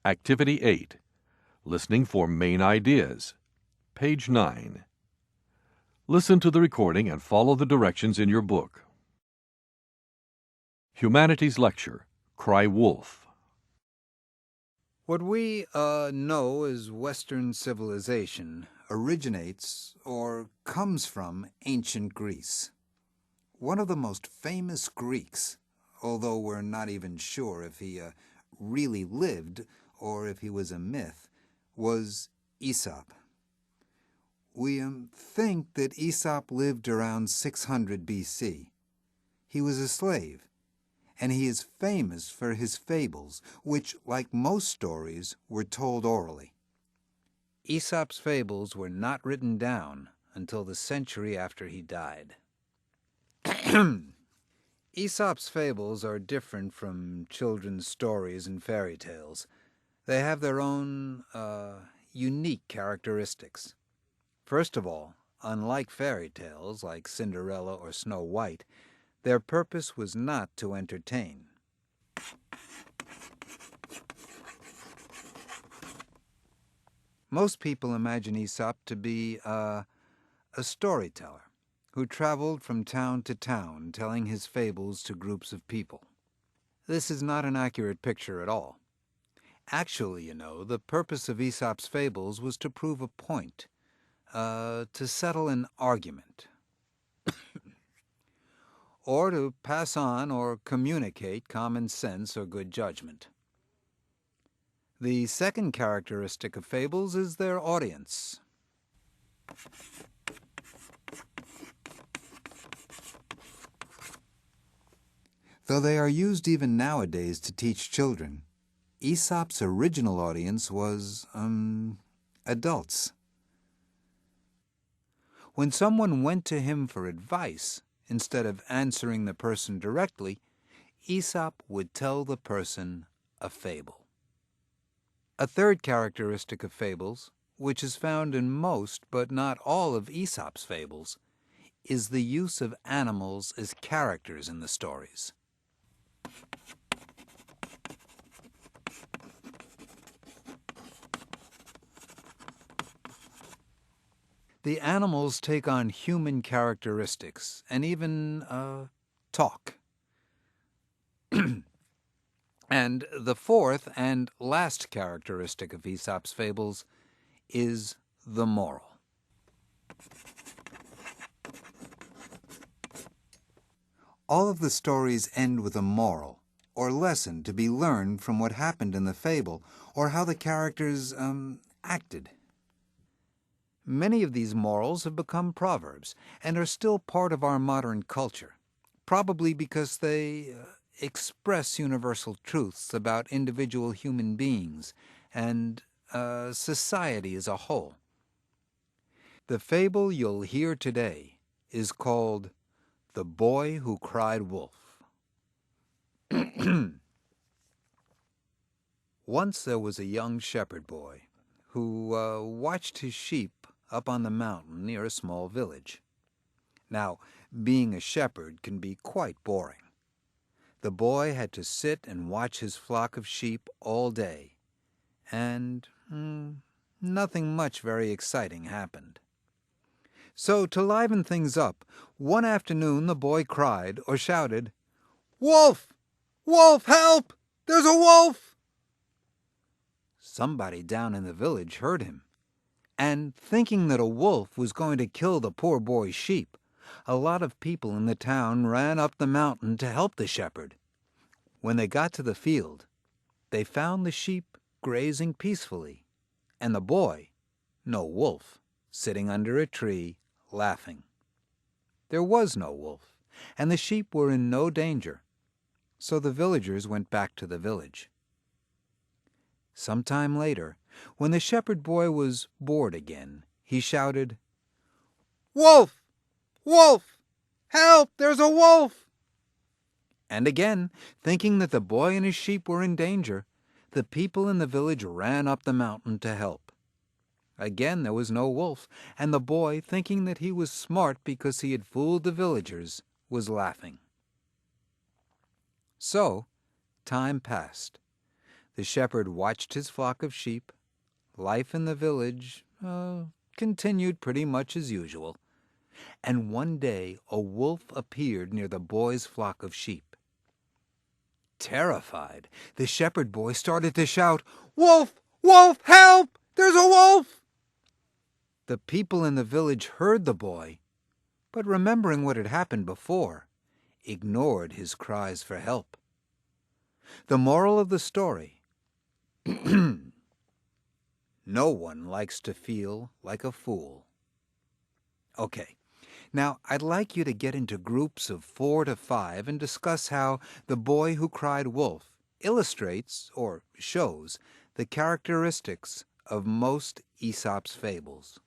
Activity 8. Listening for main ideas. Page 9. Listen to the recording and follow the directions in your book. Humanities Lecture. Cry Wolf. What we know as Western civilization originates or comes from ancient Greece. One of the most famous Greeks, although we're not even sure if he really lived or if he was a myth, was Aesop. We think that Aesop lived around 600 BC. He was a slave, and he is famous for his fables, which, like most stories, were told orally. Aesop's fables were not written down until the century after he died. Aesop's fables are different from children's stories and fairy tales. They have their own unique characteristics. First of all, unlike fairy tales like Cinderella or Snow White, their purpose was not to entertain. Most people imagine Aesop to be a storyteller who traveled from town to town telling his fables to groups of people. This is not an accurate picture at all. Actually, the purpose of Aesop's fables was to prove a point, to settle an argument, or to pass on or communicate common sense or good judgment. The second characteristic of fables is their audience. Though they are used even nowadays to teach children, Aesop's original audience was, adults. When someone went to him for advice, instead of answering the person directly, Aesop would tell the person a fable. A third characteristic of fables, which is found in most but not all of Aesop's fables, is the use of animals as characters in the stories. The animals take on human characteristics and even talk. And the fourth and last characteristic of Aesop's fables is the moral. All of the stories end with a moral, or lesson to be learned from what happened in the fable, or how the characters acted. Many of these morals have become proverbs and are still part of our modern culture, probably because they express universal truths about individual human beings and society as a whole. The fable you'll hear today is called The Boy Who Cried Wolf. Once there was a young shepherd boy who watched his sheep up on the mountain near a small village. Now, being a shepherd can be quite boring. The boy had to sit and watch his flock of sheep all day, and nothing much very exciting happened. So, to liven things up, one afternoon the boy cried or shouted, "Wolf! Wolf, help! There's a wolf!" Somebody down in the village heard him, and thinking that a wolf was going to kill the poor boy's sheep, a lot of people in the town ran up the mountain to help the shepherd. When they got to the field, they found the sheep grazing peacefully, and the boy, no wolf, sitting under a tree, laughing. There was no wolf, and the sheep were in no danger, so the villagers went back to the village. Some time later, when the shepherd boy was bored again, he shouted, "Wolf! Wolf! Help! There's a wolf!" And again, thinking that the boy and his sheep were in danger, the people in the village ran up the mountain to help. Again there was no wolf, and the boy, thinking that he was smart because he had fooled the villagers, was laughing. So, time passed. The shepherd watched his flock of sheep. Life in the village continued pretty much as usual. And one day a wolf appeared near the boy's flock of sheep. Terrified, the shepherd boy started to shout, "Wolf! Wolf! Help! There's a wolf!" The people in the village heard the boy, but remembering what had happened before, ignored his cries for help. The moral of the story: no one likes to feel like a fool. Okay, now I'd like you to get into groups of 4 to 5 and discuss how The Boy Who Cried Wolf illustrates or shows the characteristics of most Aesop's fables.